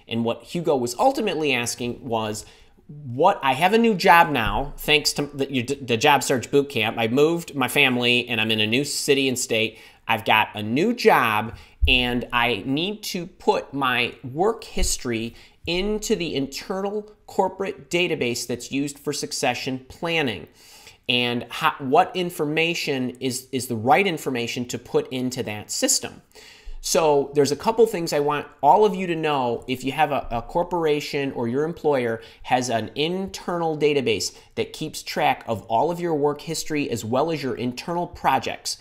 And what Hugo was ultimately asking was, what I have a new job now, thanks to the job search boot camp. I moved my family and I'm in a new city and state. I've got a new job and I need to put my work history into the internal corporate database that's used for succession planning. And what information is the right information to put into that system. So there's a couple things I want all of you to know. If you have a corporation or your employer has an internal database that keeps track of all of your work history as well as your internal projects,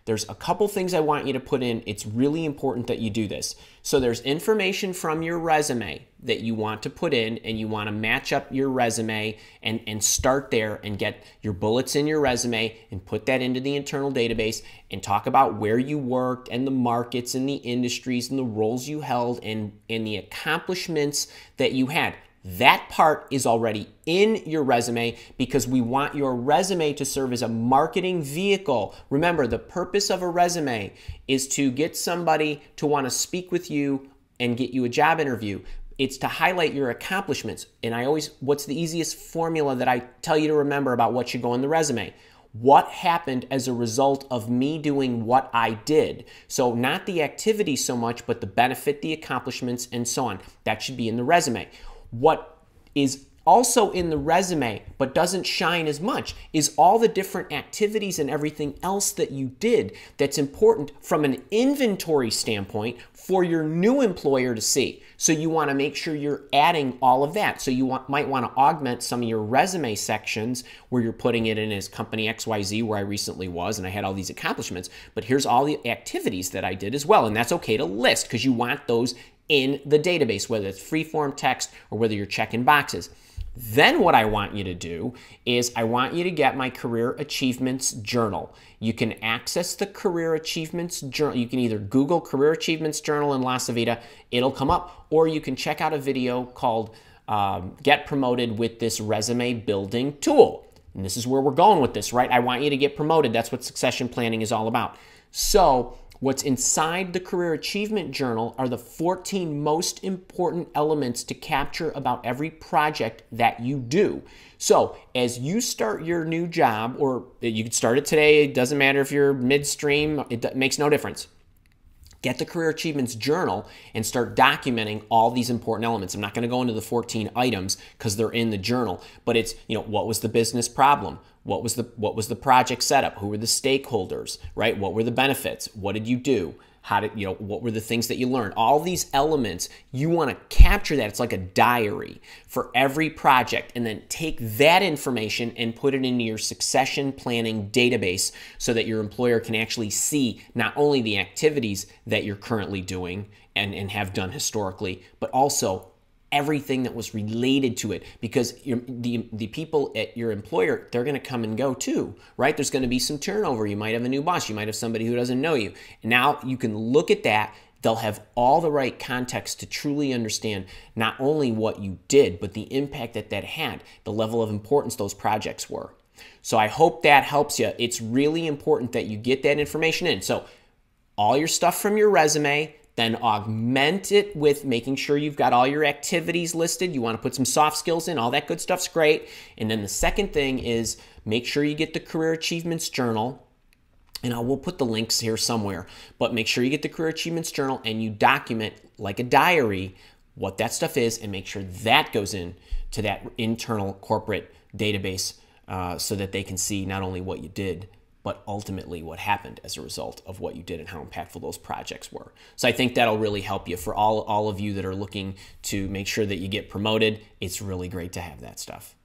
there's a couple things I want you to put in. It's really important that you do this. So there's information from your resume that you want to put in, and you want to match up your resume and start there and get your bullets in your resume and put that into the internal database and talk about where you worked and the markets and the industries and the roles you held and the accomplishments that you had. That part is already in your resume because we want your resume to serve as a marketing vehicle. Remember, the purpose of a resume is to get somebody to want to speak with you and get you a job interview. It's to highlight your accomplishments. And what's the easiest formula that I tell you to remember about what should go in the resume? What happened as a result of me doing what I did? So not the activity so much, but the benefit, the accomplishments, and so on. That should be in the resume. What is also in the resume but doesn't shine as much is all the different activities and everything else that you did that's important from an inventory standpoint for your new employer to see. So you want to make sure you're adding all of that. So you might want to augment some of your resume sections where you're putting it in as company XYZ, where I recently was and I had all these accomplishments, but here's all the activities that I did as well. And that's okay to list because you want those in the database, whether it's free-form text or whether you're checking boxes. Then what I want you to do is I want you to get my Career Achievements Journal. You can access the Career Achievements Journal. You can either Google Career Achievements Journal and LaCivita, it'll come up, or you can check out a video called Get Promoted with this Resume Building Tool. And this is where we're going with this, right? I want you to get promoted. That's what succession planning is all about. So what's inside the Career Achievement Journal are the 14 most important elements to capture about every project that you do. So as you start your new job, or you could start it today, it doesn't matter if you're midstream, it makes no difference. Get the Career Achievements Journal and start documenting all these important elements. I'm not going to go into the 14 items because they're in the journal, but it's, what was the business problem? What was the project setup? Who were the stakeholders, right? What were the benefits? What did you do? What were the things that you learned? All these elements, you want to capture that. It's like a diary for every project, and then take that information and put it into your succession planning database so that your employer can actually see not only the activities that you're currently doing and have done historically, but also everything that was related to it, because the people at your employer, they're going to come and go too, right? There's going to be some turnover. You might have a new boss. You might have somebody who doesn't know you. Now you can look at that. They'll have all the right context to truly understand not only what you did, but the impact that had, the level of importance those projects were. So I hope that helps you. It's really important that you get that information in. So all your stuff from your resume, then augment it with making sure you've got all your activities listed. You want to put some soft skills in. All that good stuff's great. And then the second thing is make sure you get the Career Achievements Journal. And we'll put the links here somewhere. But make sure you get the Career Achievements Journal and you document like a diary what that stuff is, and make sure that goes in to that internal corporate database so that they can see not only what you did, but ultimately what happened as a result of what you did and how impactful those projects were. So I think that'll really help you. For all of you that are looking to make sure that you get promoted, it's really great to have that stuff.